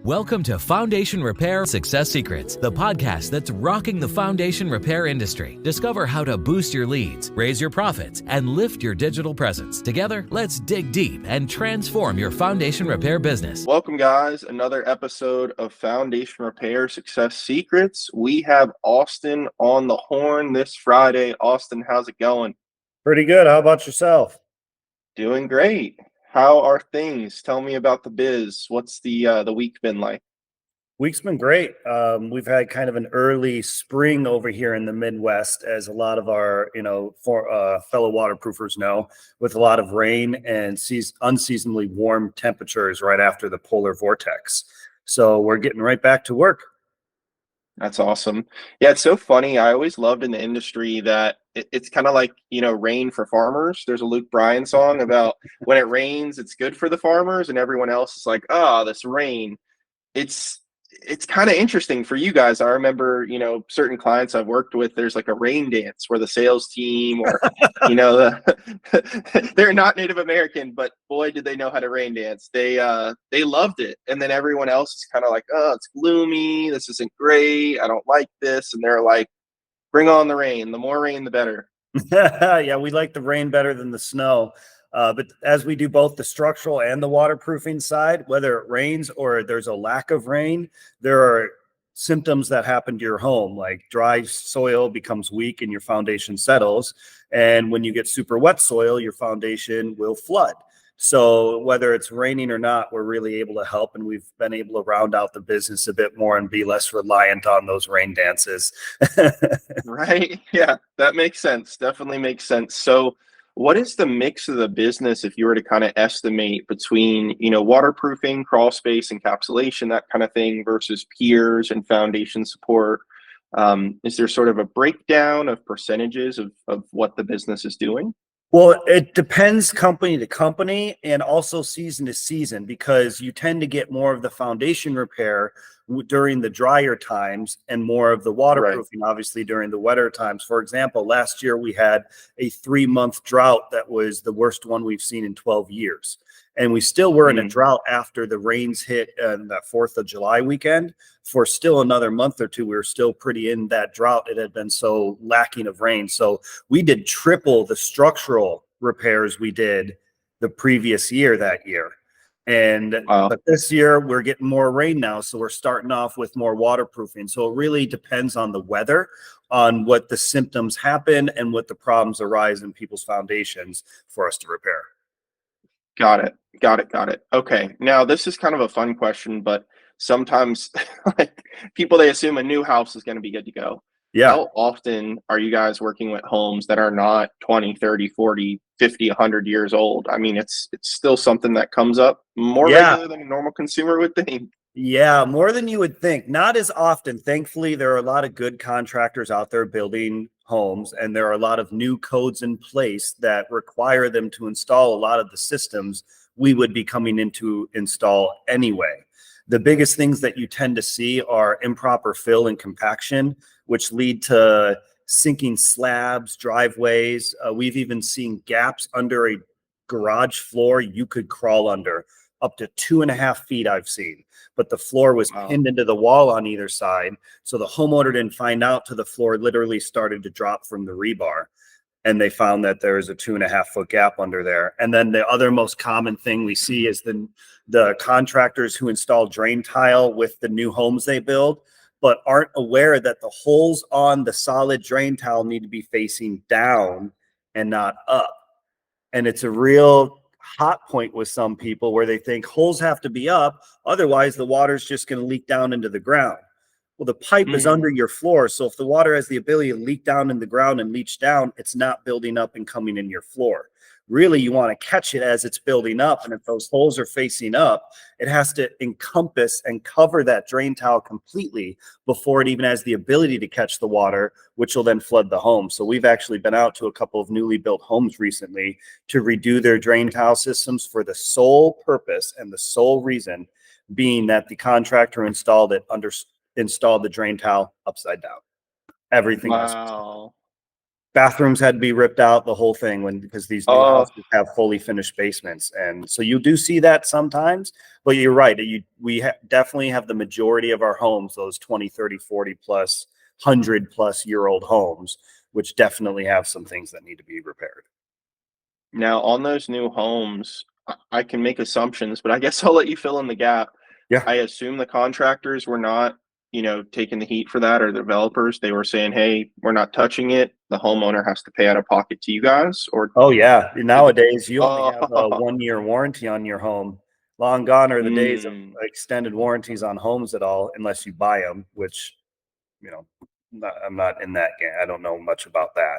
Welcome to Foundation Repair Success Secrets, the podcast that's rocking the foundation repair industry. Discover how to boost your leads, raise your profits, and lift your digital presence. Together, let's dig deep and transform your foundation repair business. Welcome, guys. Another episode of Foundation Repair Success Secrets. We have Austin on the horn this Friday. Austin, how's it going? Pretty good. How about yourself? Doing great. How are things? Tell me about the biz. What's the week been like? Week's been great. We've had kind of an early spring over here in the Midwest, as a lot of our, fellow waterproofers know, with a lot of rain and unseasonably warm temperatures right after the polar vortex. So we're getting right back to work. That's awesome. Yeah, it's so funny. I always loved in the industry that it's kind of like, rain for farmers. There's a Luke Bryan song about when it rains, it's good for the farmers, and everyone else is like, this rain. It's kind of interesting for you guys. I remember, certain clients I've worked with, there's like a rain dance where the sales team or, they're not Native American, but boy, did they know how to rain dance. They loved it. And then everyone else is kind of like, it's gloomy. This isn't great. I don't like this. And they're like, bring on the rain. The more rain, the better. Yeah, we like the rain better than the snow. But as we do both the structural and the waterproofing side, whether it rains or there's a lack of rain, there are symptoms that happen to your home, like dry soil becomes weak and your foundation settles. And when you get super wet soil, your foundation will flood. So whether it's raining or not, we're really able to help, and we've been able to round out the business a bit more and be less reliant on those rain dances. Right. Yeah, that makes sense. Definitely makes sense. So what is the mix of the business if you were to kind of estimate between, waterproofing, crawl space, encapsulation, that kind of thing, versus piers and foundation support? Is there sort of a breakdown of percentages of what the business is doing? Well, it depends company to company and also season to season, because you tend to get more of the foundation repair during the drier times and more of the waterproofing, obviously, during the wetter times. For example, last year we had a 3-month drought that was the worst one we've seen in 12 years. And we still were in a drought after the rains hit that 4th of July weekend. For still another month or two, we were still pretty in that drought. It had been so lacking of rain. So we did triple the structural repairs we did the previous year that year. And but this year we're getting more rain now. So we're starting off with more waterproofing. So it really depends on the weather, on what the symptoms happen and what the problems arise in people's foundations for us to repair. Got it. Okay. Now, this is kind of a fun question, but sometimes like people, they assume a new house is going to be good to go. Yeah. How often are you guys working with homes that are not 20, 30, 40, 50, 100 years old? I mean, it's still something that comes up more regular than a normal consumer would think. Yeah, more than you would think. Not as often. Thankfully, there are a lot of good contractors out there building homes, and there are a lot of new codes in place that require them to install a lot of the systems we would be coming in to install anyway. The biggest things that you tend to see are improper fill and compaction, which lead to sinking slabs, driveways. We've even seen gaps under a garage floor you could crawl under, up to 2.5 feet I've seen. But the floor was pinned into the wall on either side. So the homeowner didn't find out till the floor literally started to drop from the rebar. And they found that there is a 2.5-foot gap under there. And then the other most common thing we see is the contractors who install drain tile with the new homes they build, but aren't aware that the holes on the solid drain tile need to be facing down and not up. And it's a real hot point with some people where they think holes have to be up, otherwise the water's just going to leak down into the ground. Well, the pipe is under your floor, so if the water has the ability to leak down in the ground and leach down, it's not building up and coming in your floor. Really, you want to catch it as it's building up, and if those holes are facing up, it has to encompass and cover that drain tile completely before it even has the ability to catch the water, which will then flood the home. So we've actually been out to a couple of newly built homes recently to redo their drain tile systems for the sole purpose and the sole reason being that the contractor installed the drain tile upside down. Everything else. Wow. bathrooms had to be ripped out, the whole thing, because these new Oh, houses have fully finished basements. And so you do see that sometimes, but you're right. We definitely have the majority of our homes, those 20, 30, 40 plus, 100+ year old homes, which definitely have some things that need to be repaired. now on those new homes, I can make assumptions, but I guess I'll let you fill in the gap. Yeah. I assume the contractors were not, taking the heat for that, or the developers. They were saying, "Hey, we're not touching it. The homeowner has to pay out of pocket to you guys," or Oh yeah. did the Nowadays you only have a Oh, 1 year warranty on your home. Long gone are the days of mm, extended warranties on homes at all, unless you buy them, which, you know, I'm not in that game. I don't know much about that.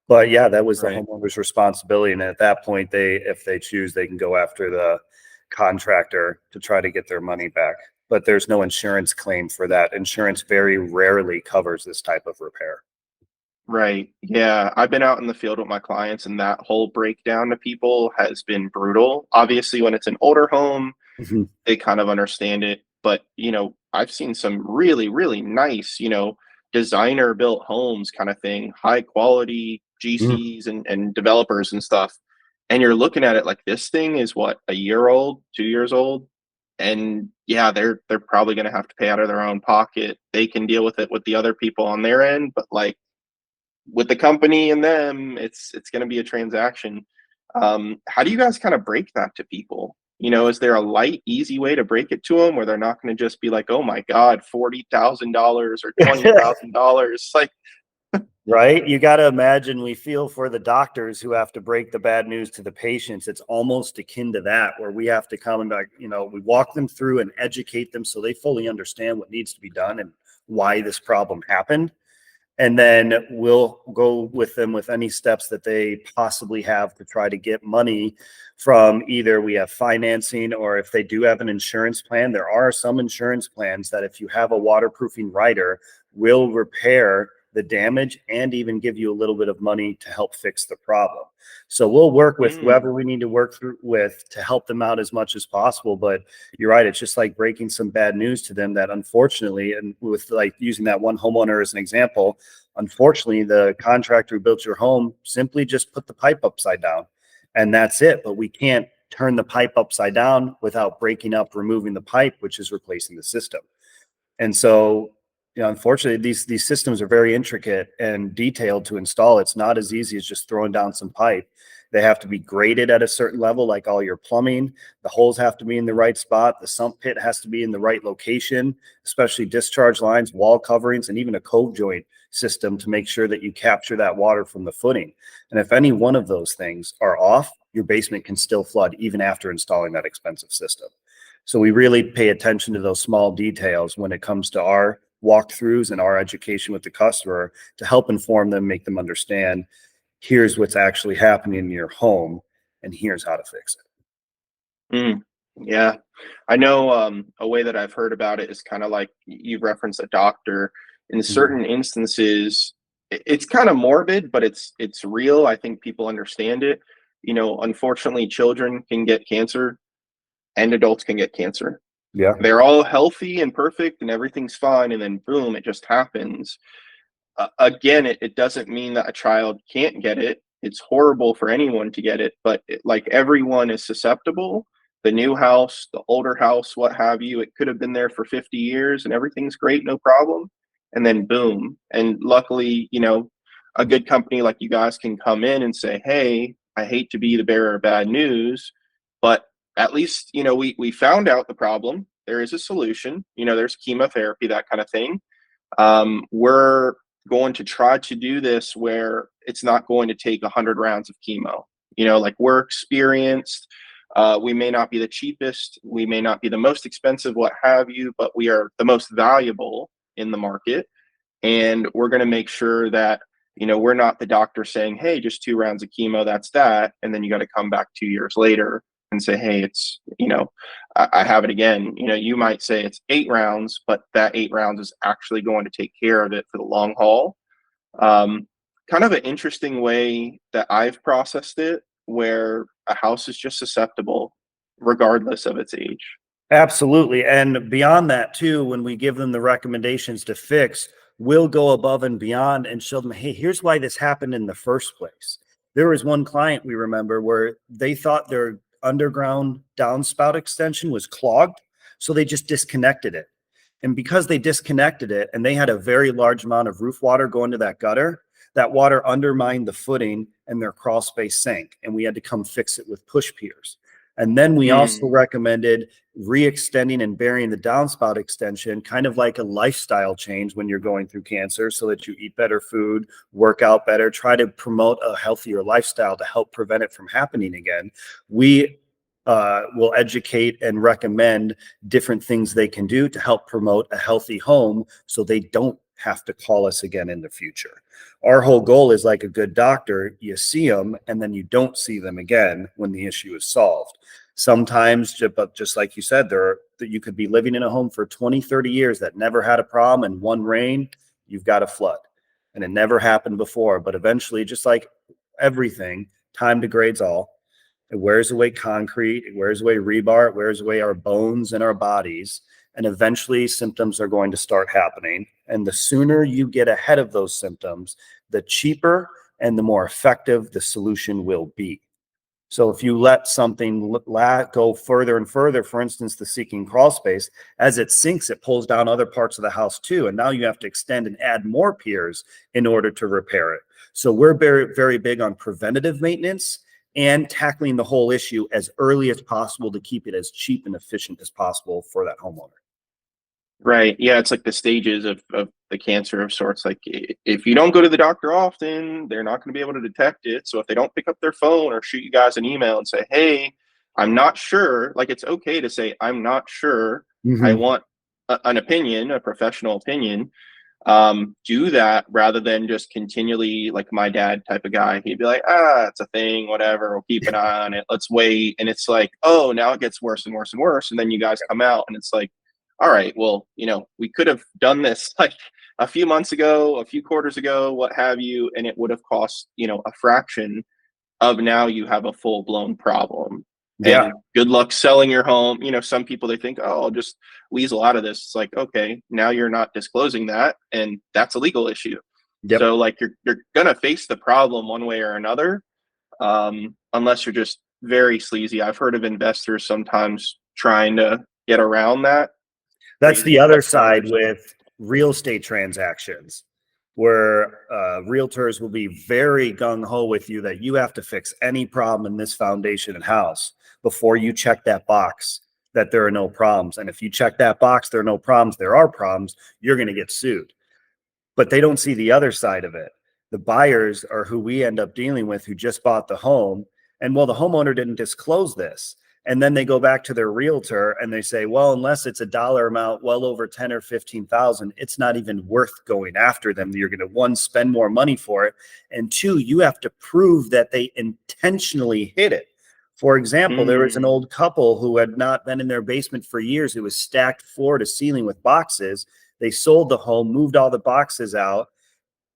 But yeah, that was the right. homeowner's responsibility. And at that point, if they choose, they can go after the contractor to try to get their money back. But there's no insurance claim for that. Insurance very rarely covers this type of repair. Right. Yeah. I've been out in the field with my clients, and that whole breakdown to people has been brutal. Obviously, when it's an older home, Mhm. they kind of understand it. But, I've seen some really, really nice, designer built homes kind of thing, high quality Mm. GCs and developers and stuff. And you're looking at it like this thing is what, a year old, 2 years old? And yeah, they're probably gonna have to pay out of their own pocket. They can deal with it with the other people on their end, but like with the company and them, it's going to be a transaction. How do you guys kind of break that to people? Is there a light, easy way to break it to them where they're not going to just be like, "Oh my God, $40,000 or $20,000"? Like, Right? You got to imagine we feel for the doctors who have to break the bad news to the patients. It's almost akin to that, where we have to come and, like, we walk them through and educate them so they fully understand what needs to be done and why this problem happened. And then we'll go with them with any steps that they possibly have to try to get money from, either we have financing, or if they do have an insurance plan. There are some insurance plans that if you have a waterproofing rider, will repair the damage and even give you a little bit of money to help fix the problem. So we'll work with mm, whoever we need to work through with to help them out as much as possible. But you're right, it's just like breaking some bad news to them that, unfortunately, and with, like, using that one homeowner as an example, unfortunately, the contractor who built your home simply just put the pipe upside down, and that's it. But we can't turn the pipe upside down without breaking up, removing the pipe, which is replacing the system. And so, unfortunately, these systems are very intricate and detailed to install. It's not as easy as just throwing down some pipe. They have to be graded at a certain level, like all your plumbing. The holes have to be in the right spot. The sump pit has to be in the right location, especially discharge lines, wall coverings, and even a cove joint system to make sure that you capture that water from the footing. And if any one of those things are off, your basement can still flood even after installing that expensive system. So we really pay attention to those small details when it comes to our walkthroughs and our education with the customer, to help inform them, make them understand, here's what's actually happening in your home and here's how to fix mm. Yeah. I know, a way that I've heard about it is kind of like you referenced a doctor. In it. Mhm. certain instances, it's kind of morbid, but it's real. I think people understand it. Unfortunately, children can get cancer and adults can get cancer. Yeah. They're all healthy and perfect and everything's fine, and then boom, it just happens. Again, it doesn't mean that a child can't get it. It's horrible for anyone to get it, but like everyone is susceptible. The new house, the older house, what have you, it could have been there for 50 years and everything's great, no problem. And then boom. And luckily, a good company like you guys can come in and say, "Hey, I hate to be the bearer of bad news, but at least, we found out the problem. There is a solution. There's chemotherapy, that kind of thing. We're going to try to do this where it's not going to take 100 rounds of chemo. Like, we're experienced. We may not be the cheapest, we may not be the most expensive, what have you, but we are the most valuable in the market. And we're going to make sure that, we're not the doctor saying, 'Hey, just 2 rounds of chemo, that's that.' And then you got to come back 2 years later and say, 'Hey, it's, I have it again.' You might say it's 8 rounds, but that 8 rounds is actually going to take care of it for the long haul." Um, Kind of an interesting way that I've processed it, where a house is just susceptible regardless of its age. Absolutely. And beyond that too, when we give them the recommendations to fix, we'll go above and beyond and show them, hey, here's why this happened in the first place. There was one client we remember where they thought their underground downspout extension was clogged, so they just disconnected it. And because they disconnected it and they had a very large amount of roof water going to that gutter, that water undermined the footing and their crawl space sank. And we had to come fix it with push piers. And then we also recommended re-extending and burying the downspout extension, kind of like a lifestyle change when you're going through cancer, so that you eat better food, work out better, try to promote a healthier lifestyle to help prevent it from happening again. We will educate and recommend different things they can do to help promote a healthy home so they don't have to call us again in the future. Our whole goal is like a good doctor, you see them and then you don't see them again when the issue is solved. Sometimes, but just like you said, you could be living in a home for 20, 30 years that never had a problem, and one rain, you've got a flood. And it never happened before, but eventually, just like everything, time degrades all. It wears away concrete, it wears away rebar, it wears away our bones and our bodies. And eventually symptoms are going to start happening. And the sooner you get ahead of those symptoms, the cheaper and the more effective the solution will be. So if you let something go further and further, for instance, the seeking crawl space, as it sinks, it pulls down other parts of the house too. And now you have to extend and add more piers in order to repair it. So we're very, very big on preventative maintenance and tackling the whole issue as early as possible to keep it as cheap and efficient as possible for that homeowner. Right. Yeah, it's like the stages of the cancer of sorts. Like if you don't go to the doctor often, they're not going to be able to detect it. So if they don't pick up their phone or shoot you guys an email and say, hey, I'm not sure, like it's okay to say, I'm not sure. I want an opinion, a professional opinion. Do that rather than just continually, like my dad type of guy. He'd be like, it's a thing, whatever. We'll keep an eye on it. Let's wait. And it's like, oh, now it gets worse and worse and worse. And then you guys come out and it's like, all right, well, we could have done this like a few months ago, a few quarters ago, what have you, and it would have cost, a fraction of now you have a full blown problem. Yeah. And good luck selling your home. Some people, they think, oh, I'll just weasel out of this. It's like, okay, now you're not disclosing that, and that's a legal issue. Yep. So like you're gonna face the problem one way or another, unless you're just very sleazy. I've heard of investors sometimes trying to get around that. That's the other side with real estate transactions, where realtors will be very gung-ho with you that you have to fix any problem in this foundation and house before you check that box that there are no problems. And if you check that box, there are no problems, there are problems, you're going to get sued. But they don't see the other side of it. The buyers are who we end up dealing with, who just bought the home. And well, the homeowner didn't disclose this. And then they go back to their realtor and they say, well, unless it's a dollar amount well over 10 or 15,000, it's not even worth going after them. You're going to, one, spend more money for it. And two, you have to prove that they intentionally hid it. For example, there was an old couple who had not been in their basement for years. It was stacked floor to ceiling with boxes. They sold the home, moved all the boxes out,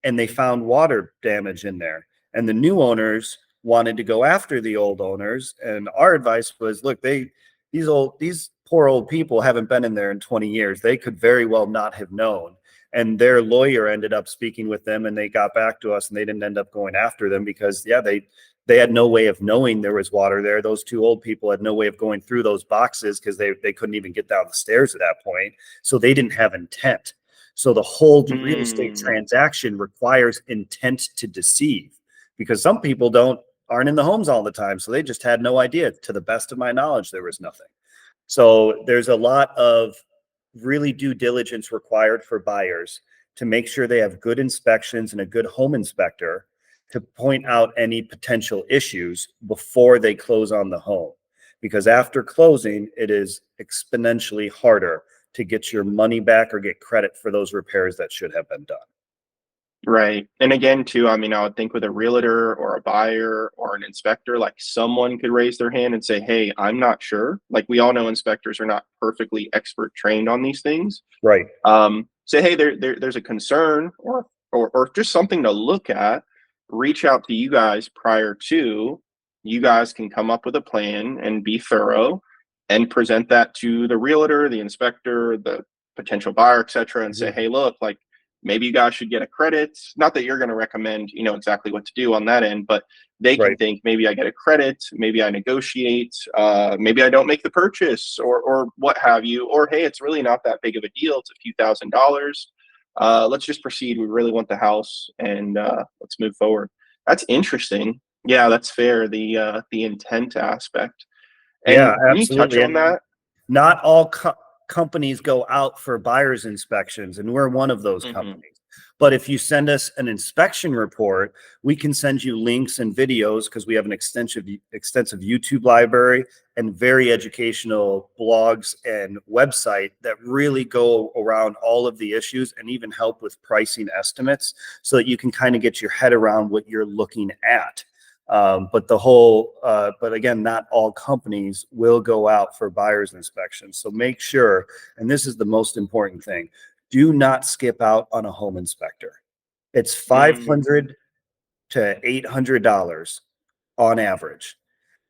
and they found water damage in there. And the new owners wanted to go after the old owners, and our advice was, look, these poor old people haven't been in there in 20 years. They could very well not have known. And their lawyer ended up speaking with them, and they got back to us, and they didn't end up going after them because they had no way of knowing there was water there. Those two old people had no way of going through those boxes because they couldn't even get down the stairs at that point. So they didn't have intent. So the whole real estate transaction requires intent to deceive, because some people aren't in the homes all the time. So they just had no idea. To the best of my knowledge, there was nothing. So there's a lot of really due diligence required for buyers to make sure they have good inspections and a good home inspector to point out any potential issues before they close on the home. Because after closing, it is exponentially harder to get your money back or get credit for those repairs that should have been done. Right. And again, too, I mean, I would think with a realtor or a buyer or an inspector, like someone could raise their hand and say, hey, I'm not sure. Like we all know inspectors are not perfectly expert trained on these things. Right. Say, hey, there's a concern or just something to look at. Reach out to you guys prior to. You guys can come up with a plan and be thorough and present that to the realtor, the inspector, the potential buyer, etc., and say, hey, look, like, maybe you guys should get a credit. Not that you're going to recommend, exactly what to do on that end, but they can Right. think maybe I get a credit, maybe I negotiate, maybe I don't make the purchase or what have you, or hey, it's really not that big of a deal. It's a few $1,000s. Let's just proceed. We really want the house, and let's move forward. That's interesting. Yeah, that's fair. The intent aspect. Yeah, And can you touch absolutely. on And that? not all companies go out for buyer's inspections, and we're one of those Hmm. companies. But if you send us an inspection report, we can send you links and videos because we have an extensive YouTube library and very educational blogs and website that really go around all of the issues and even help with pricing estimates so that you can kind of get your head around what you're looking at. But again, not all companies will go out for buyer's inspections. So make sure, and this is the most important thing, do not skip out on a home inspector. It's Mm, $500 to $800 on average.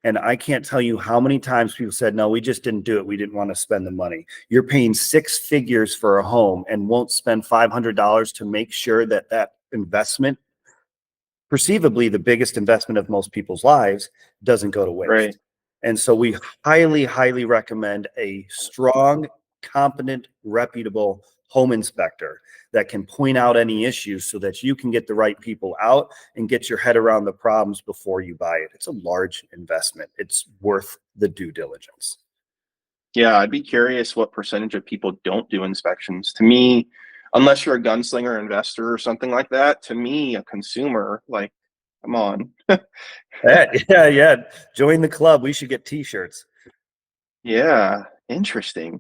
And I can't tell you how many times people said, no, we just didn't do it. We didn't want to spend the money. You're paying six figures for a home and won't spend $500 to make sure that that investment, perceivably the biggest investment of most people's lives, doesn't go to right. waste. And so we highly, highly recommend a strong, competent, reputable home inspector that can point out any issues so that you can get the right people out and get your head around the problems before you buy it. It's a large investment. It's worth the due diligence. Yeah, I'd be curious what percentage of people don't do inspections. To me, unless you're a gunslinger investor or something like that, to me, a consumer, like, come on. Yeah. Join the club. We should get t-shirts. Yeah, interesting.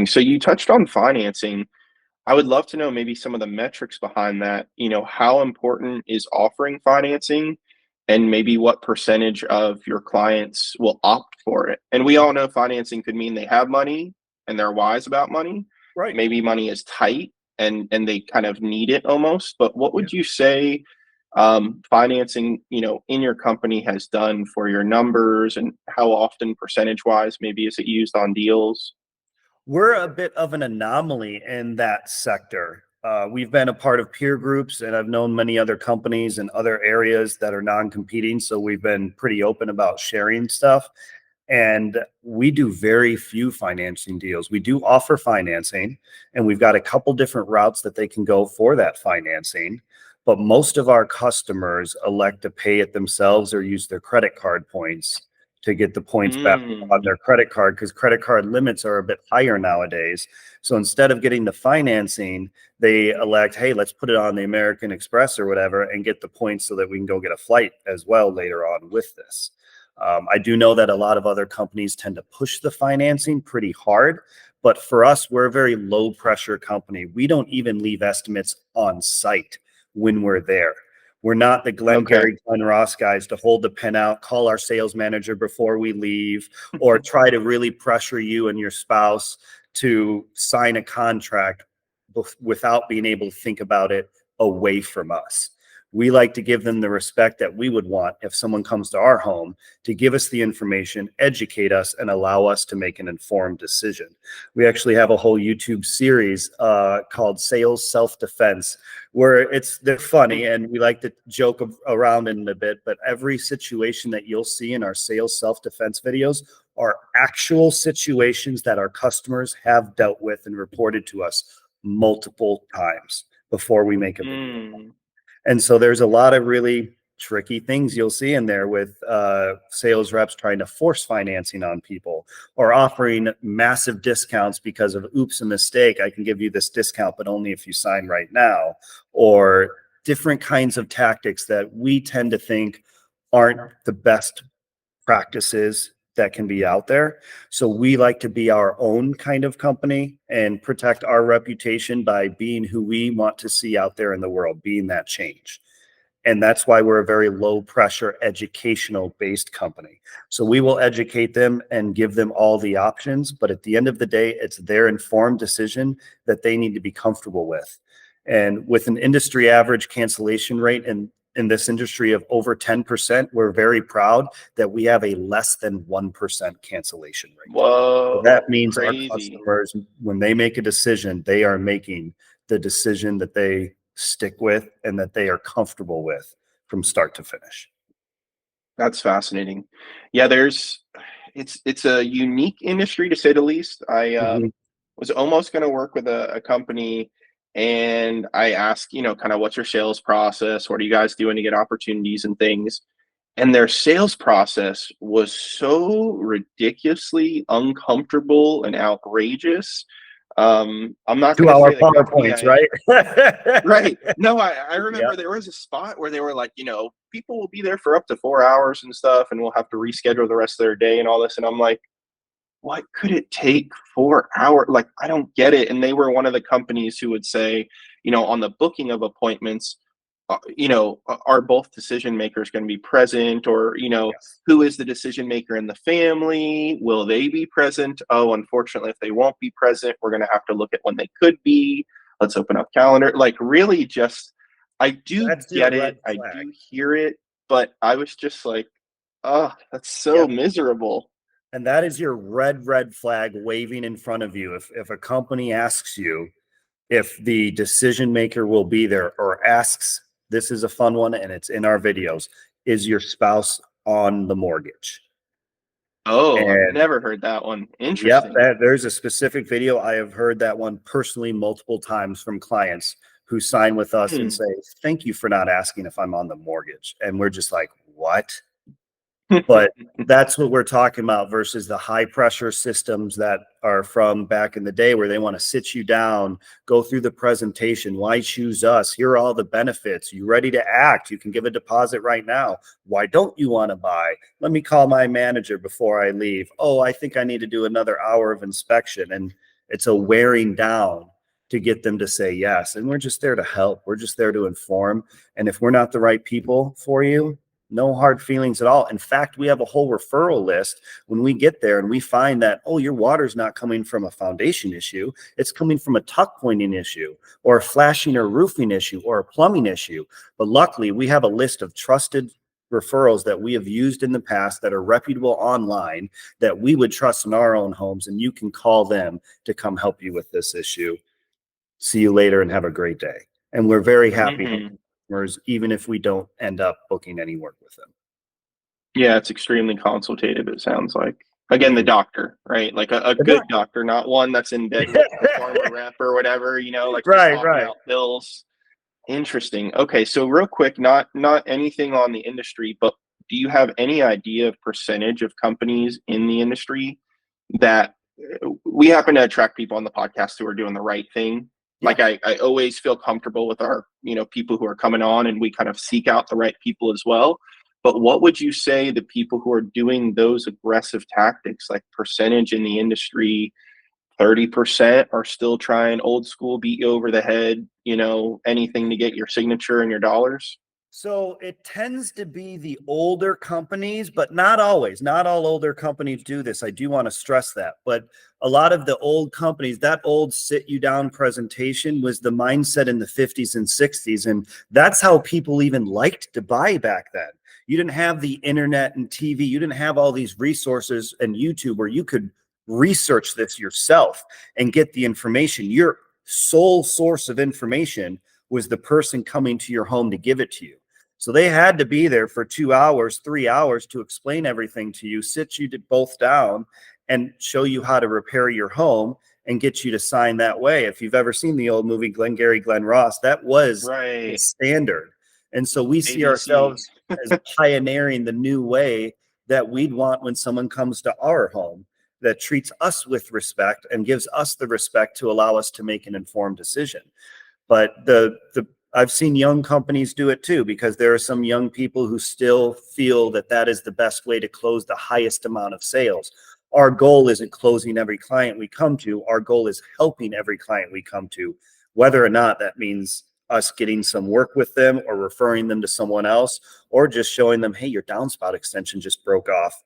So you touched on financing. I would love to know maybe some of the metrics behind that. How important is offering financing and maybe what percentage of your clients will opt for it? And we all know financing could mean they have money and they're wise about money. Right. Maybe money is tight and they kind of need it almost. But what Yeah. would you say financing, in your company has done for your numbers, and how often percentage wise maybe is it used on deals? We're a bit of an anomaly in that sector. We've been a part of peer groups, and I've known many other companies in other areas that are non-competing. So we've been pretty open about sharing stuff. And we do very few financing deals. We do offer financing, and we've got a couple different routes that they can go for that financing. But most of our customers elect to pay it themselves or use their credit card points to get the points back on Mm, their credit card because credit card limits are a bit higher nowadays. So instead of getting the financing, they elect, hey, let's put it on the American Express or whatever and get the points so that we can go get a flight as well later on with this. I do know that a lot of other companies tend to push the financing pretty hard, but for us, we're a very low pressure company. We don't even leave estimates on site when we're there. We're not the okay. Glenn Ross guys to hold the pen out, call our sales manager before we leave, or try to really pressure you and your spouse to sign a contract without being able to think about it away from us. We like to give them the respect that we would want if someone comes to our home to give us the information, educate us, and allow us to make an informed decision. We actually have a whole YouTube series called Sales Self-Defense, where they're funny and we like to joke around in a bit, but every situation that you'll see in our sales self-defense videos are actual situations that our customers have dealt with and reported to us multiple times before we make a video. Mm, And so there's a lot of really tricky things you'll see in there with sales reps trying to force financing on people or offering massive discounts because of, oops, a mistake. I can give you this discount, but only if you sign right now, or different kinds of tactics that we tend to think aren't the best practices that can be out there. So we like to be our own kind of company and protect our reputation by being who we want to see out there in the world, being that change. And that's why we're a very low pressure educational based company. So we will educate them and give them all the options. But at the end of the day, it's their informed decision that they need to be comfortable with. And with an industry average cancellation rate in this industry of over 10%, we're very proud that we have a less than 1% cancellation rate. So that whoa, means our crazy. customers, when they make a decision, they are making the decision that they stick with and that they are comfortable with from start to finish. That's fascinating. Yeah, it's a unique industry to say the least. I Mhm. was almost going to work with a company, and I asked, kind of what's your sales process? What are you guys doing to get opportunities and things? And their sales process was so ridiculously uncomfortable and outrageous. I'm not going to 2-hour say the company. PowerPoints, right? Right. No, I Yeah. remember there was a spot where they were like, people will be there for up to 4 hours and stuff, and we'll have to reschedule the rest of their day and all this. And I'm like, what could it take 4 hours? Like, I don't get it. And they were one of the companies who would say, on the booking of appointments, are both decision makers going to be present, or, Yes. who is the decision maker in the family? Will they be present? Oh, unfortunately, if they won't be present, we're going to have to look at when they could be. Let's open up calendar. Like, really, just, I do That's your get it. red I flag. do hear it, but I was just like, oh, that's so Yep. miserable. And that is your red flag waving in front of you. If a company asks you if the decision maker will be there, or asks, this is a fun one and it's in our videos, is your spouse on the mortgage? Oh, I've And never heard that one. yep, Interesting. there's a specific video. I have heard that one personally multiple times from clients who sign with us and Hmm. say, thank you for not asking if I'm on the mortgage. And we're just like, what? But that's what we're talking about versus the high pressure systems that are from back in the day, where they want to sit you down, go through the presentation. Why choose us? Here are all the benefits. You ready to act? You can give a deposit right now. Why don't you want to buy? Let me call my manager before I leave. Oh, I think I need to do another hour of inspection. And it's a wearing down to get them to say yes. And we're just there to help. We're just there to inform. And if we're not the right people for you, no hard feelings at all. In fact, we have a whole referral list when we get there and we find that, oh, your water's not coming from a foundation issue. It's coming from a tuck pointing issue, or a flashing or roofing issue, or a plumbing issue. But luckily, we have a list of trusted referrals that we have used in the past that are reputable online, that we would trust in our own homes, and you can call them to come help you with this issue. See you later and have a great day. And we're very happy Mhm. customers, even if we don't end up booking any work with them. Yeah, it's extremely consultative, it sounds like. Again, the Mhm. doctor, right? Like a The good doc- doctor, not one that's in bed with the farmer rep or whatever, like just Right, talking right. about bills. Interesting. Okay, so real quick, not anything on the industry, but do you have any idea of percentage of companies in the industry that we happen to attract people on the podcast who are doing the right thing? Yeah. Like, I always feel comfortable with our, people who are coming on, and we kind of seek out the right people as well. But what would you say the people who are doing those aggressive tactics, like percentage in the industry, 30% are still trying old school, beat you over the head, anything to get your signature and your dollars? So it tends to be the older companies, but not always. Not all older companies do this. I do want to stress that. But a lot of the old companies, that old sit you down presentation was the mindset in the 50s and 60s. And that's how people even liked to buy back then. You didn't have the internet and TV. You didn't have all these resources and YouTube where you could research this yourself and get the information. Your sole source of information was the person coming to your home to give it to you. So they had to be there for 2 hours, 3 hours to explain everything to you, sit you both down and show you how to repair your home and get you to sign that way. If you've ever seen the old movie Glengarry Glen Ross, that was the Right. standard. And so we see ABC. ourselves as pioneering the new way that we'd want when someone comes to our home, that treats us with respect and gives us the respect to allow us to make an informed decision. But the I've seen young companies do it too, because there are some young people who still feel that that is the best way to close the highest amount of sales. Our goal isn't closing every client we come to. Our goal is helping every client we come to, whether or not that means us getting some work with them or referring them to someone else, or just showing them, hey, your downspout extension just broke off.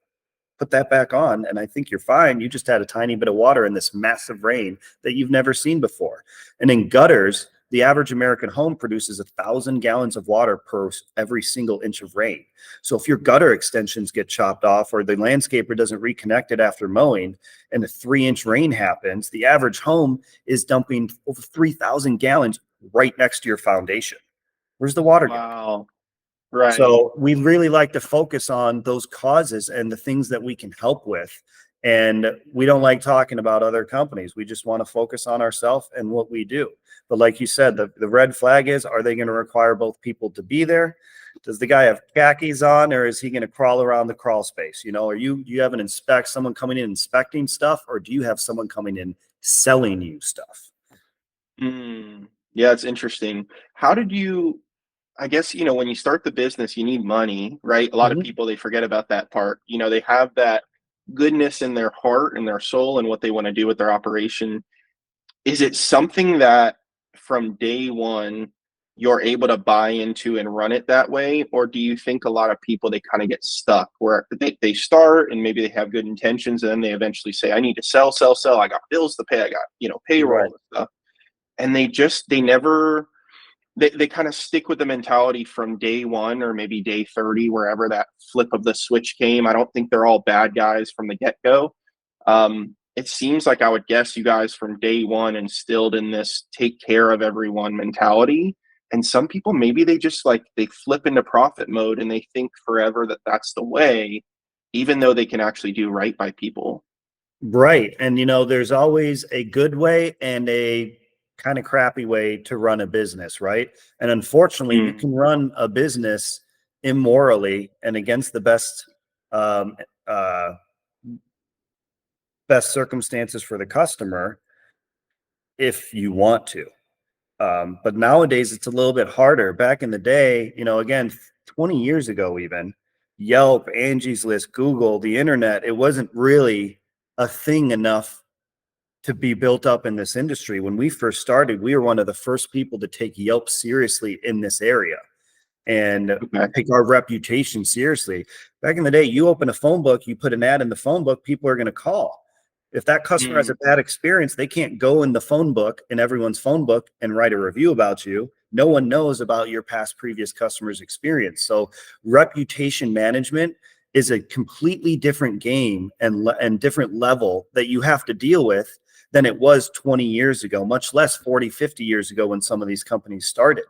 Put that back on, and I think you're fine. You just had a tiny bit of water in this massive rain that you've never seen before. And in gutters, the average American home produces 1,000 gallons of water per every single inch of rain. So if your gutter extensions get chopped off or the landscaper doesn't reconnect it after mowing and a 3-inch rain happens, the average home is dumping over 3,000 gallons right next to your foundation. Where's the water going? Wow. Right. So we really like to focus on those causes and the things that we can help with. And we don't like talking about other companies. We just want to focus on ourselves and what we do. But like you said, the red flag is, are they going to require both people to be there? Does the guy have khakis on, or is he going to crawl around the crawl space? You know, do you have someone coming in inspecting stuff, or do you have someone coming in selling you stuff? Yeah, it's interesting. How did you, I guess, when you start the business, you need money, right? A lot of people, they forget about that part. They have that goodness in their heart and their soul and what they want to do with their operation. Is it something that from day one you're able to buy into and run it that way? Or do you think a lot of people, they kind of get stuck where they start and maybe they have good intentions and then they eventually say, I need to sell. I got bills to pay. I got, payroll and stuff. And they kind of stick with the mentality from day one or maybe day 30, wherever that flip of the switch came. I don't think they're all bad guys from the get-go. It seems like, I would guess, you guys from day one instilled in this take care of everyone mentality. And some people, maybe they just they flip into profit mode and they think forever that that's the way, even though they can actually do right by people. Right. And, there's always a good way and a kind of crappy way to run a business, right? And unfortunately, you can run a business immorally and against the best circumstances for the customer if you want to. But nowadays it's a little bit harder. Back in the day, again, 20 years ago, even Yelp, Angie's List, Google, the internet, it wasn't really a thing enough to be built up in this industry. When we first started, we were one of the first people to take Yelp seriously in this area and take our reputation seriously. Back in the day, you open a phone book, you put an ad in the phone book, people are going to call. If that customer has a bad experience, they can't go in the phone book, in everyone's phone book, and write a review about you. No one knows about your previous customer's experience. So reputation management is a completely different game and different level that you have to deal with than it was 20 years ago, much less 40, 50 years ago when some of these companies started.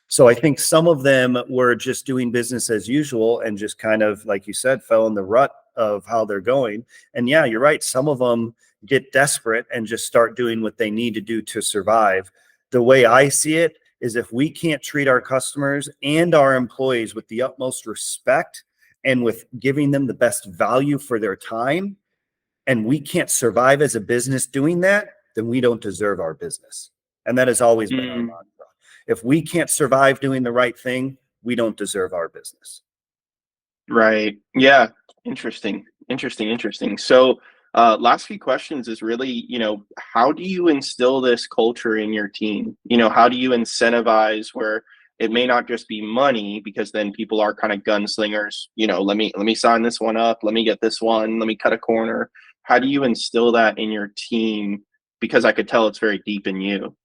So I think some of them were just doing business as usual and just kind of, like you said, fell in the rut of how they're going. And yeah, you're right. Some of them get desperate and just start doing what they need to do to survive. The way I see it is, if we can't treat our customers and our employees with the utmost respect and with giving them the best value for their time, and we can't survive as a business doing that, then we don't deserve our business. And that has always been our mantra. If we can't survive doing the right thing, we don't deserve our business. Right. Yeah. Interesting. So last few questions is really, how do you instill this culture in your team? How do you incentivize where it may not just be money, because then people are kind of gunslingers, let me sign this one up. Let me get this one. Let me cut a corner. How do you instill that in your team? Because I could tell it's very deep in you.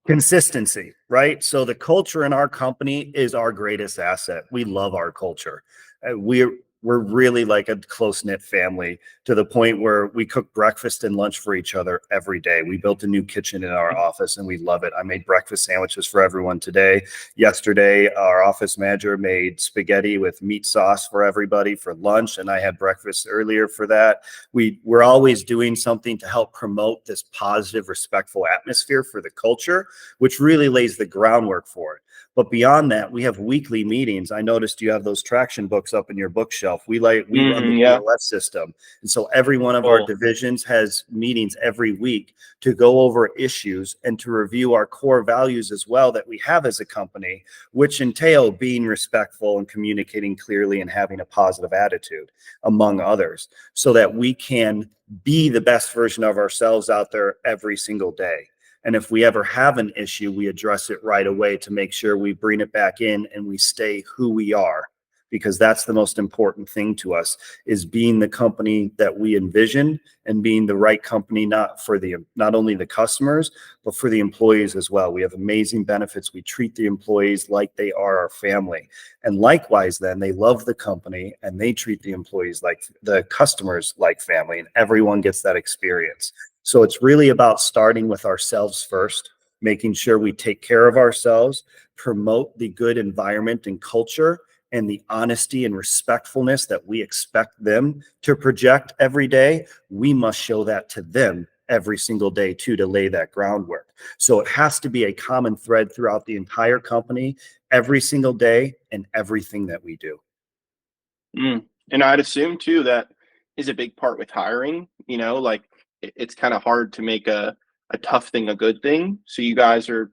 Consistency, right? So the culture in our company is our greatest asset. We love our culture. We're really like a close-knit family, to the point where we cook breakfast and lunch for each other every day. We built a new kitchen in our office and we love it. I made breakfast sandwiches for everyone today. Yesterday, our office manager made spaghetti with meat sauce for everybody for lunch, and I had breakfast earlier for that. We're always doing something to help promote this positive, respectful atmosphere for the culture, which really lays the groundwork for it. But beyond that, we have weekly meetings. I noticed you have those traction books up in your bookshelf. We run the POS system. And so every one of our divisions has meetings every week to go over issues and to review our core values as well that we have as a company, which entail being respectful and communicating clearly and having a positive attitude, among others, so that we can be the best version of ourselves out there every single day. And if we ever have an issue, we address it right away to make sure we bring it back in and we stay who we are. because that's the most important thing to us, is being the company that we envision and being the right company, not only the customers, but for the employees as well. We have amazing benefits. We treat the employees like they are our family. And likewise, then they love the company and they treat the employees like the customers like family, and everyone gets that experience. So it's really about starting with ourselves first, making sure we take care of ourselves, promote the good environment and culture, and the honesty and respectfulness that we expect them to project every day. We must show that to them every single day too, to lay that groundwork. So it has to be a common thread throughout the entire company, every single day, and everything that we do. And I'd assume too that is a big part with hiring. Like it's kind of hard to make a tough thing a good thing. So you guys are,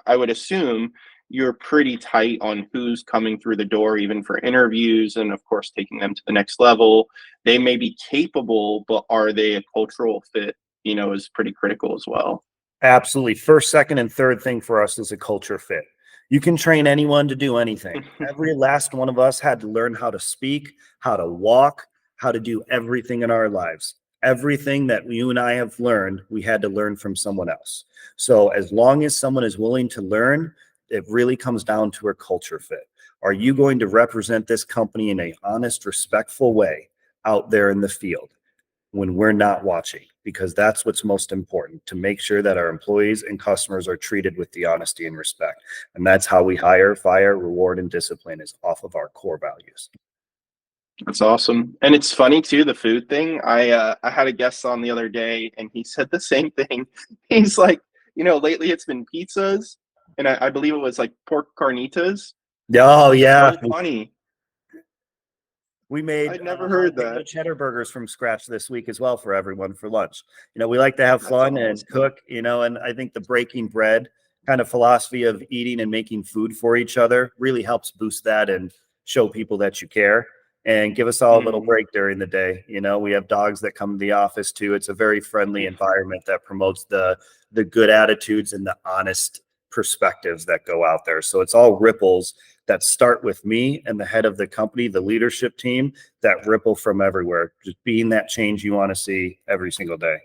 I would assume, you're pretty tight on who's coming through the door, even for interviews, and of course taking them to the next level. They may be capable, but are they a cultural fit, is pretty critical as well. Absolutely. First, second, and third thing for us is a culture fit. You can train anyone to do anything. Every last one of us had to learn how to speak, how to walk, how to do everything in our lives. Everything that you and I have learned, we had to learn from someone else. So as long as someone is willing to learn, it really comes down to a culture fit. Are you going to represent this company in an honest, respectful way out there in the field when we're not watching? Because that's what's most important, to make sure that our employees and customers are treated with the honesty and respect. And that's how we hire, fire, reward, and discipline, is off of our core values. That's awesome. And it's funny too, the food thing. I had a guest on the other day and he said the same thing. He's like, lately it's been pizzas, and I believe it was like pork carnitas. Oh yeah. So funny. We made I'd never heard that. cheddar burgers from scratch this week as well for everyone for lunch. We like to have fun and cook, and I think the breaking bread kind of philosophy of eating and making food for each other really helps boost that and show people that you care and give us all a little break during the day. We have dogs that come to the office too. It's a very friendly environment that promotes the good attitudes and the honest perspectives that go out there. So it's all ripples that start with me and the head of the company, the leadership team, that ripple from everywhere, just being that change you want to see every single day.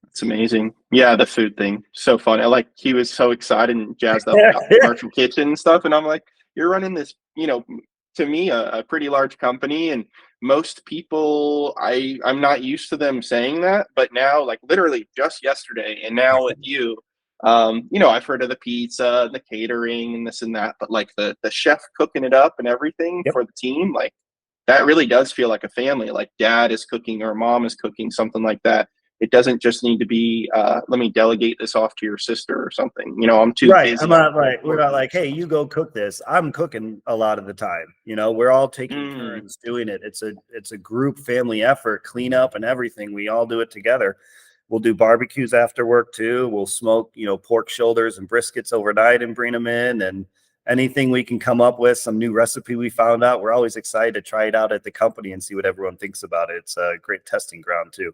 It's amazing. Yeah, the food thing, so fun. He was so excited and jazzed up about the commercial kitchen and stuff, and I'm like, you're running this, to me, a pretty large company, and most people, I'm not used to them saying that, but now, like literally just yesterday, and now with you, I've heard of the pizza and the catering and this and that, but like the chef cooking it up and everything for the team, like that really does feel like a family. Like dad is cooking or mom is cooking, something like that. It doesn't just need to be, let me delegate this off to your sister or something. I'm too busy. I'm not like, we're not like, hey, you go cook this. I'm cooking a lot of the time. We're all taking turns doing it. It's a group family effort, clean up and everything. We all do it together. We'll do barbecues after work too. We'll smoke, pork shoulders and briskets overnight and bring them in, and anything we can come up with, some new recipe we found out. We're always excited to try it out at the company and see what everyone thinks about it. It's a great testing ground too.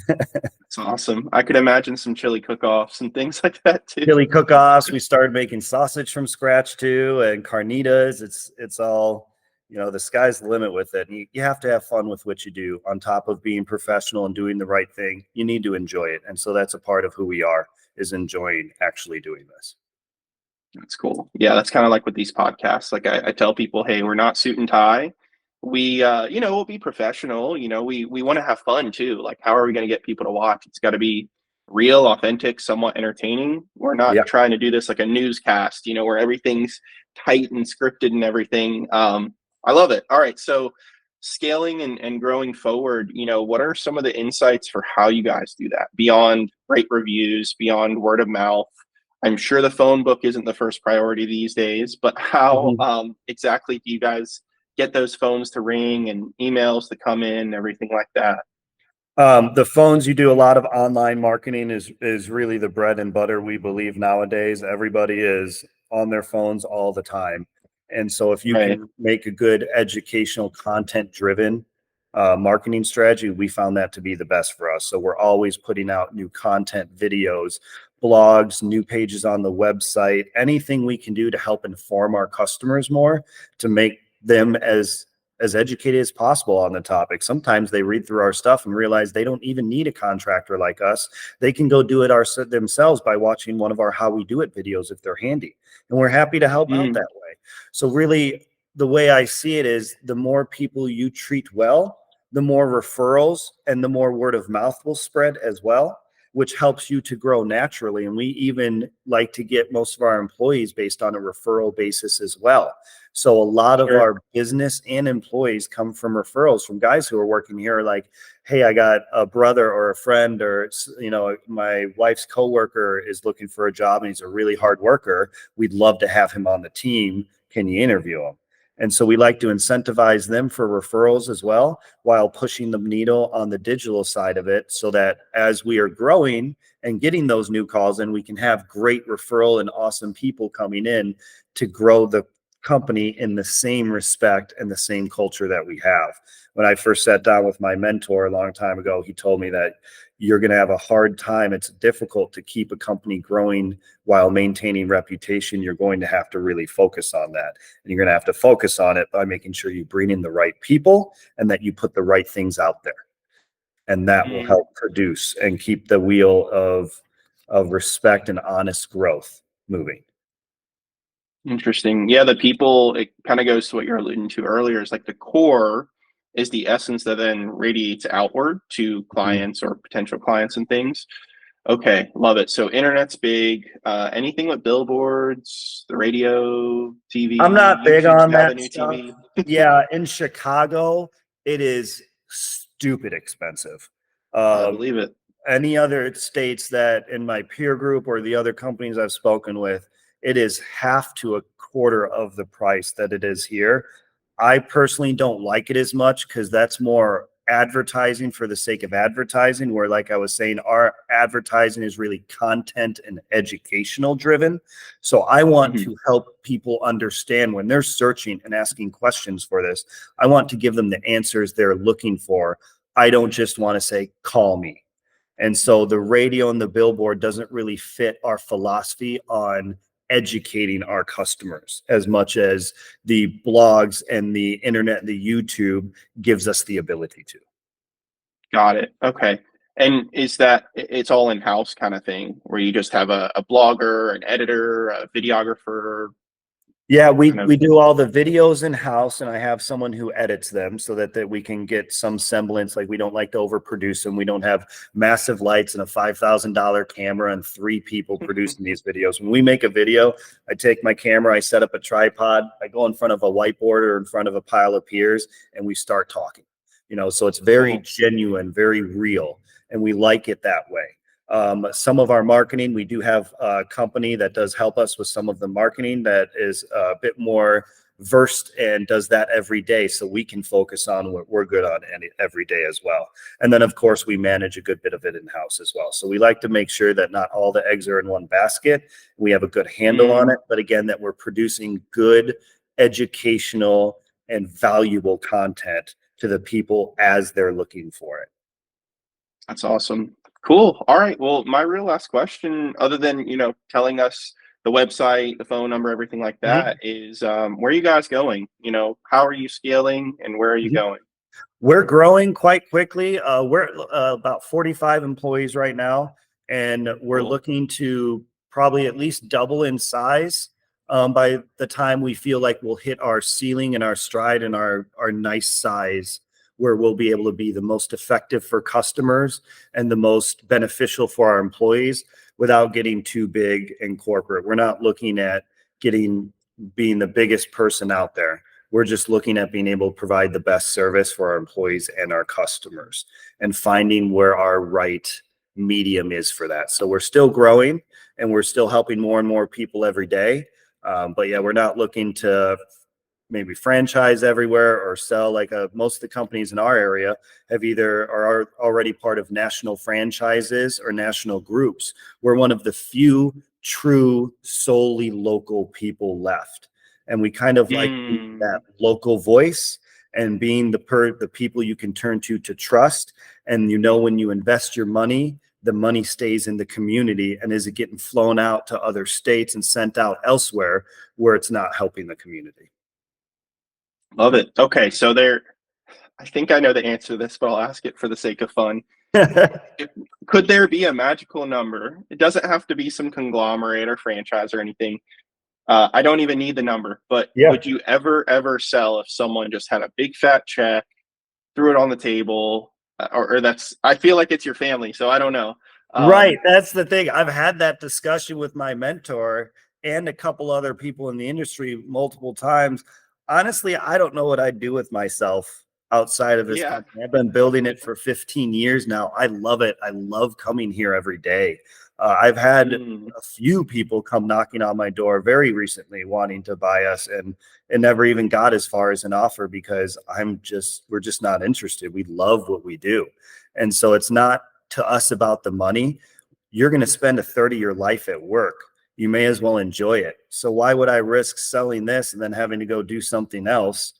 That's awesome. I could imagine some chili cook-offs and things like that too. Chili cook-offs. We started making sausage from scratch too, and carnitas. It's all, the sky's the limit with it. And you have to have fun with what you do. On top of being professional and doing the right thing, you need to enjoy it. And so that's a part of who we are, is enjoying actually doing this. That's cool. Yeah, that's kind of like with these podcasts. Like I tell people, hey, we're not suit and tie. We, we'll be professional. We want to have fun too. Like, how are we going to get people to watch? It's got to be real, authentic, somewhat entertaining. We're not trying to do this like a newscast, where everything's tight and scripted and everything. I love it. All right. So scaling and growing forward, what are some of the insights for how you guys do that beyond great reviews, beyond word of mouth? I'm sure the phone book isn't the first priority these days, but how exactly do you guys get those phones to ring and emails to come in, everything like that? The phones, you do a lot of online marketing is really the bread and butter. We believe nowadays everybody is on their phones all the time. And so if you can make a good educational content driven marketing strategy, we found that to be the best for us. So we're always putting out new content, videos, blogs, new pages on the website, anything we can do to help inform our customers more, to make them as educated as possible on the topic. Sometimes they read through our stuff and realize they don't even need a contractor like us. They can go do it themselves by watching one of our How We Do It videos if they're handy. And we're happy to help out that way. So really, the way I see it is the more people you treat well, the more referrals and the more word of mouth will spread as well, which helps you to grow naturally. And we even like to get most of our employees based on a referral basis as well. So a lot of our business and employees come from referrals from guys who are working here like, hey, I got a brother or a friend, or, you know, my wife's coworker is looking for a job and he's a really hard worker. We'd love to have him on the team. Can you interview him? And so we like to incentivize them for referrals as well, while pushing the needle on the digital side of it, so that as we are growing and getting those new calls, and we can have great referral and awesome people coming in to grow the company in the same respect and the same culture that we have. When I first sat down with my mentor a long time ago, he told me that you're going to have a hard time. It's difficult to keep a company growing while maintaining reputation. You're going to have to really focus on that. And you're going to have to focus on it by making sure you bring in the right people and that you put the right things out there. And that will help produce and keep the wheel of respect and honest growth moving. Interesting. Yeah, the people, it kind of goes to what you're alluding to earlier. Is like the core is the essence that then radiates outward to clients or potential clients and things. Okay, love it. So internet's big. Anything with billboards, the radio, TV. I'm not big YouTube's on now that the new stuff. TV. Yeah, in Chicago, it is stupid expensive. I believe it. Any other states that in my peer group or the other companies I've spoken with, it is half to a quarter of the price that it is here. I personally don't like it as much because that's more advertising for the sake of advertising, where, like I was saying, our advertising is really content and educational driven. So I want to help people understand when they're searching and asking questions for this. I want to give them the answers they're looking for. I don't just want to say, call me. And so the radio and the billboard doesn't really fit our philosophy on educating our customers as much as the blogs and the internet and the YouTube gives us the ability to. Got it. Okay. And is that it's all in-house kind of thing where you just have a blogger, an editor, a videographer? Yeah, we do all the videos in house, and I have someone who edits them so that we can get some semblance. Like, we don't like to overproduce them. We don't have massive lights and a $5,000 camera and 3 people producing these videos. When we make a video, I take my camera, I set up a tripod, I go in front of a whiteboard or in front of a pile of peers, and we start talking. You know, so it's very genuine, very real, and we like it that way. Some of our marketing, we do have a company that does help us with some of the marketing that is a bit more versed and does that every day, so we can focus on what we're good on every day as well. And then, of course, we manage a good bit of it in-house as well. So we like to make sure that not all the eggs are in one basket. We have a good handle on it, but again, that we're producing good educational and valuable content to the people as they're looking for it. That's awesome. Cool. All right. Well, my real last question, other than, telling us the website, the phone number, everything like that, is where are you guys going? How are you scaling and where are you going? We're growing quite quickly. We're about 45 employees right now, and we're looking to probably at least double in size by the time we feel like we'll hit our ceiling and our stride and our nice size, where we'll be able to be the most effective for customers and the most beneficial for our employees without getting too big and corporate. We're not looking at being the biggest person out there. We're just looking at being able to provide the best service for our employees and our customers and finding where our right medium is for that. So we're still growing and we're still helping more and more people every day. But yeah, we're not looking to maybe franchise everywhere or sell like most of the companies in our area have either are already part of national franchises or national groups. We're one of the few true solely local people left. And we kind of like that local voice and being the people you can turn to trust. And when you invest your money, the money stays in the community, and is it getting flown out to other states and sent out elsewhere where it's not helping the community? Love it. Okay, so I think I know the answer to this, but I'll ask it for the sake of fun. If- Could there be a magical number? It doesn't have to be some conglomerate or franchise or anything. I don't even need the number, but Yeah. would you ever sell if someone just had a big fat check, threw it on the table, or that's? I feel like it's your family, so I don't know. Right. That's the thing. I've had that discussion with my mentor and a couple other people in the industry multiple times. Honestly, I don't know what I'd do with myself outside of this Yeah. company. I've been building it for 15 years now. I love it. I love coming here every day. I've had Mm, a few people come knocking on my door very recently wanting to buy us, and it never even got as far as an offer because we're just not interested. We love what we do. And so it's not to us about the money. You're going to spend a third of your life at work. You may as well enjoy it. So why would I risk selling this and then having to go do something else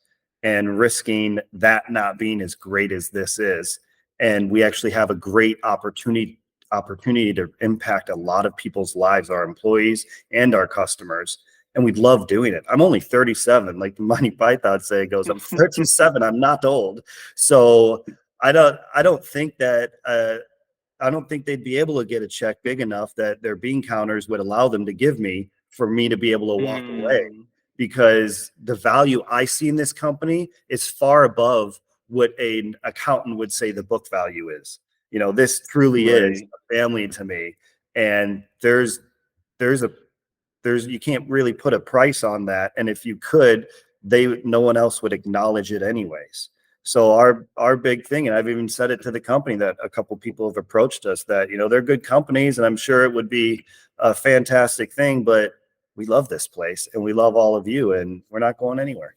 and risking that not being as great as this is? And we actually have a great opportunity to impact a lot of people's lives, our employees and our customers. And we'd love doing it. I'm only 37, like the Monty Python say goes, I'm 37, I'm not old. So I don't think that I don't think they'd be able to get a check big enough that their bean counters would allow them to give me for me to be able to walk away, mm, because the value I see in this company is far above what an accountant would say the book value is. This truly is right. a family to me. And there's a you can't really put a price on that. And if you could, no one else would acknowledge it anyways. So our big thing, and I've even said it to the company that a couple people have approached us that, they're good companies and I'm sure it would be a fantastic thing, but we love this place and we love all of you and we're not going anywhere.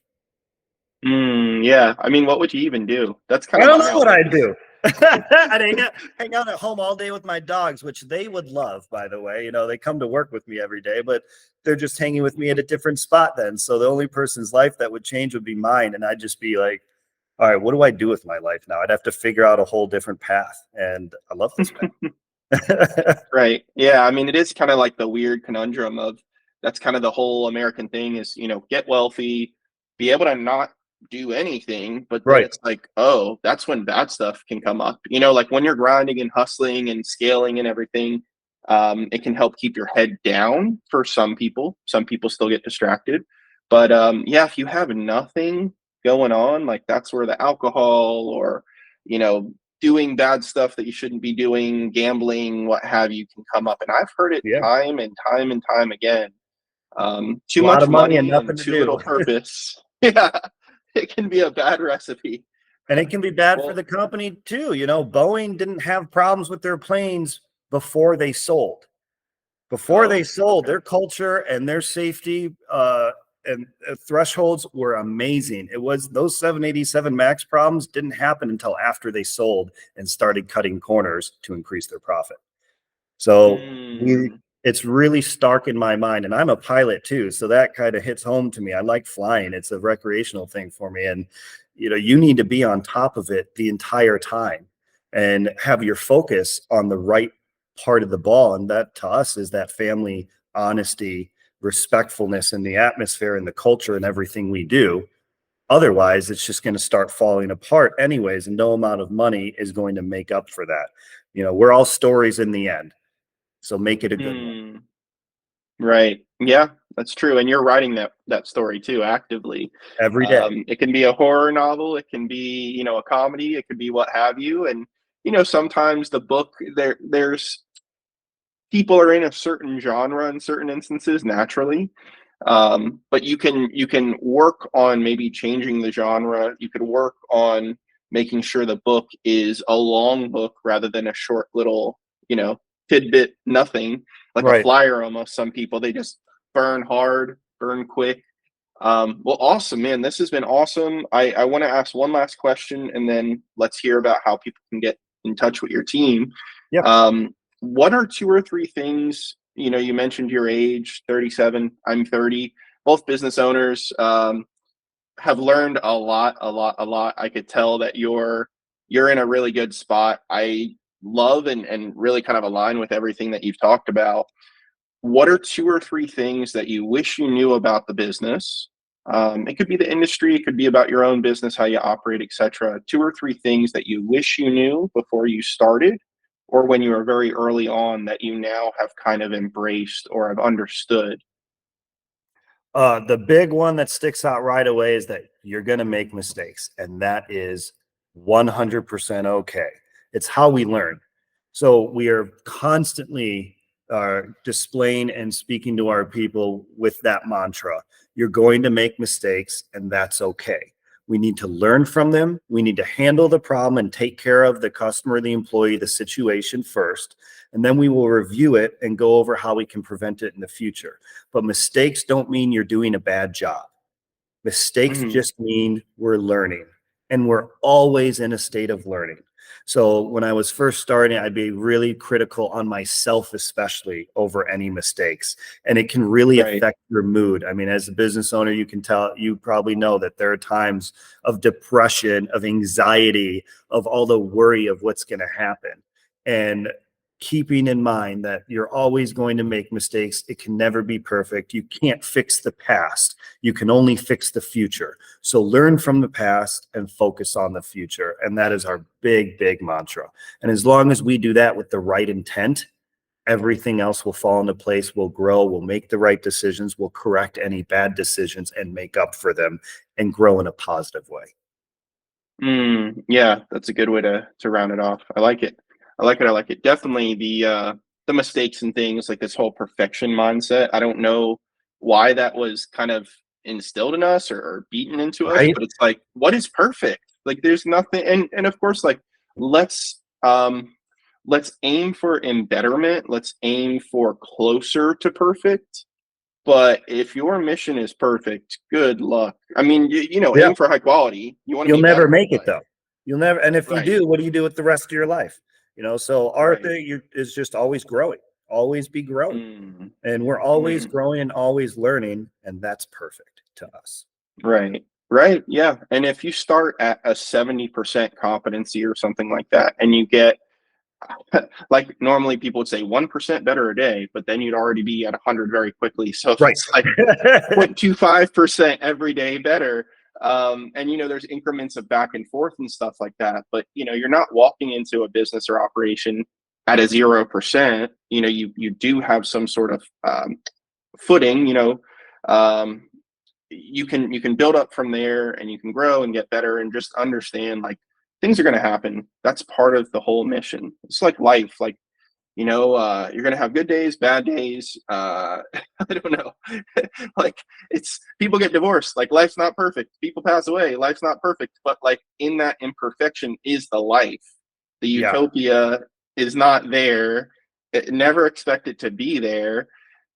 Yeah. I mean, what would you even do? That's kind I of don't my know what outlook. I'd do. I'd hang out at home all day with my dogs, which they would love, by the way. They come to work with me every day, but they're just hanging with me at a different spot then. So the only person's life that would change would be mine. And I'd just be like, all right, what do I do with my life now? I'd have to figure out a whole different path. And I love this path. Right. Yeah. I mean, it is kind of like the weird conundrum of that's kind of the whole American thing is, get wealthy, be able to not do anything. But then Right. it's like, oh, that's when bad stuff can come up. Like when you're grinding and hustling and scaling and everything, it can help keep your head down for some people. Some people still get distracted. But yeah, if you have nothing going on, like that's where the alcohol or, you know, doing bad stuff that you shouldn't be doing, gambling, what have you, can come up. And I've heard it Yeah. time and time and time again. A Too lot much of money and money and nothing to too do. little purpose. Yeah, it can be a bad recipe. And it can be bad for Well, the company too. Boeing didn't have problems with their planes before they sold. Before they oh, sold, okay. their culture and their safety and thresholds were amazing. It was those 787 MAX problems didn't happen until after they sold and started cutting corners to increase their profit. So Mm, it's really stark in my mind. And I'm a pilot too. So that kind of hits home to me. I like flying. It's a recreational thing for me. And, you need to be on top of it the entire time and have your focus on the right part of the ball. And that to us is that family, honesty, respectfulness in the atmosphere and the culture and everything we do. Otherwise, it's just going to start falling apart anyways. And no amount of money is going to make up for that. We're all stories in the end. So make it a good one mm, right. Yeah, that's true. And you're writing that story too actively. every day. It can be a horror novel, it can be, a comedy, it could be what have you. And, sometimes the book there's people are in a certain genre in certain instances naturally. But you can work on maybe changing the genre. You could work on making sure the book is a long book rather than a short little, tidbit nothing, like a Right. flyer almost. Some people, they just burn hard, burn quick. Well, awesome, man. This has been awesome. I want to ask one last question and then let's hear about how people can get in touch with your team. Yeah. What are two or three things, you mentioned your age, 37, I'm 30, both business owners, have learned a lot, a lot, a lot. I could tell that you're in a really good spot. I love and really kind of align with everything that you've talked about. What are two or three things that you wish you knew about the business, It could be the industry, it could be about your own business, how you operate, etc. 2 or 3 things that you wish you knew before you started, or when you were very early on that you now have kind of embraced or have understood. The big one that sticks out right away is that you're going to make mistakes, and that is 100% okay. It's how we learn. So we are constantly displaying and speaking to our people with that mantra. You're going to make mistakes, and that's okay. We need to learn from them. We need to handle the problem and take care of the customer, the employee, the situation first. And then we will review it and go over how we can prevent it in the future. But mistakes don't mean you're doing a bad job. Mistakes just mean we're learning, and we're always in a state of learning. So when I was first starting, I'd be really critical on myself, especially over any mistakes. And it can really affect your mood. I mean, as a business owner, you can tell, you probably know that there are times of depression, of anxiety, of all the worry of what's going to happen. And keeping in mind that you're always going to make mistakes. It can never be perfect. You can't fix the past. You can only fix the future. So learn from the past and focus on the future. And that is our big, big mantra. And as long as we do that with the right intent, everything else will fall into place. We'll grow. We'll make the right decisions. We'll correct any bad decisions and make up for them and grow in a positive way. Yeah, that's a good way to round it off. I like it. I like it. I like it. Definitely the mistakes and things, like this whole perfection mindset. I don't know why that was kind of instilled in us or beaten into us, but it's like, what is perfect? Like, there's nothing. And of course, like, let's aim for embetterment. Let's aim for closer to perfect. But if your mission is perfect, good luck. I mean, aim for high quality. You'll never make it though. You'll never. And if you do, what do you do with the rest of your life? So our thing is just always growing, always be growing. And we're always growing and always learning. And that's perfect to us. Right. Right. Yeah. And if you start at a 70% competency or something like that, and you get, like, normally people would say 1% better a day, but then you'd already be at 100 very quickly. So if it's like 0.25% every day better, and there's increments of back and forth and stuff like that, but you're not walking into a business or operation at a 0%. You do have some sort of footing. You can build up from there, and you can grow and get better, and just understand, like, things are going to happen. That's part of the whole mission. It's like life. Like, you're going to have good days, bad days. I don't know. Like, people get divorced. Like, life's not perfect. People pass away. Life's not perfect. But, like, in that imperfection is the life. The utopia is not there. Never expect it to be there.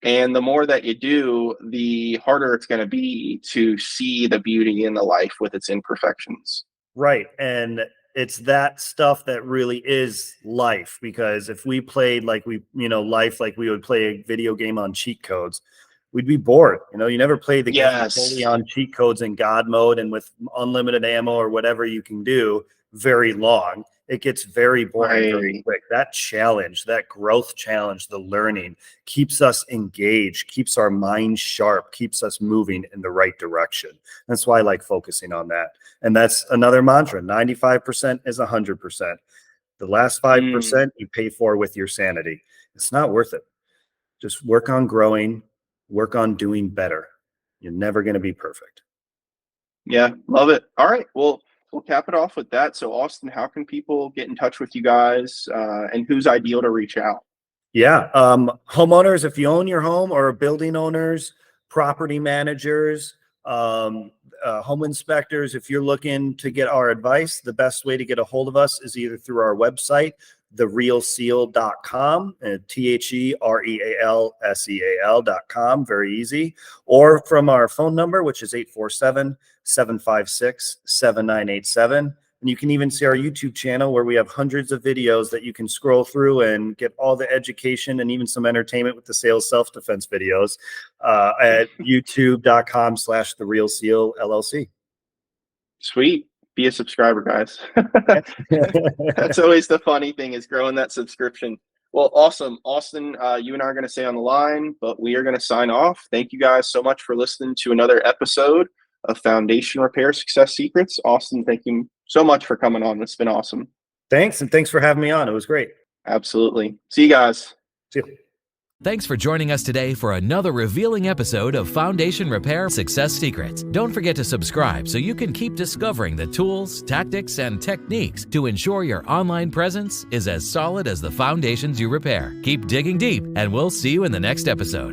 And the more that you do, the harder it's going to be to see the beauty in the life with its imperfections. Right. And it's that stuff that really is life, because if we played like life like we would play a video game on cheat codes, we'd be bored. You never play the game fully on cheat codes in God mode and with unlimited ammo or whatever you can do very long. It gets very boring very quick. That challenge, that growth challenge, the learning keeps us engaged, keeps our mind sharp, keeps us moving in the right direction. That's why I like focusing on that. And that's another mantra. 95% is 100%. The last 5% you pay for with your sanity. It's not worth it. Just work on growing, work on doing better. You're never going to be perfect. Yeah, love it. All right. Well, we'll cap it off with that. So, Austin, how can people get in touch with you guys, and who's ideal to reach out? Yeah. Homeowners, if you own your home, or building owners, property managers, home inspectors, if you're looking to get our advice, the best way to get a hold of us is either through our website, therealseal.com, TheRealSeal.com, very easy, or from our phone number, which is 847-756-7987. And you can even see our YouTube channel, where we have hundreds of videos that you can scroll through and get all the education and even some entertainment with the sales self-defense videos at youtube.com/TheRealSeal Sweet. Be a subscriber, guys. That's always the funny thing, is growing that subscription. Well, awesome. Austin, you and I are going to stay on the line, but we are going to sign off. Thank you guys so much for listening to another episode of Foundation Repair Success Secrets. Austin, thank you so much for coming on. It's been awesome. Thanks. And thanks for having me on. It was great. Absolutely. See you guys. See you. Thanks for joining us today for another revealing episode of Foundation Repair Success Secrets. Don't forget to subscribe so you can keep discovering the tools, tactics, and techniques to ensure your online presence is as solid as the foundations you repair. Keep digging deep, and we'll see you in the next episode.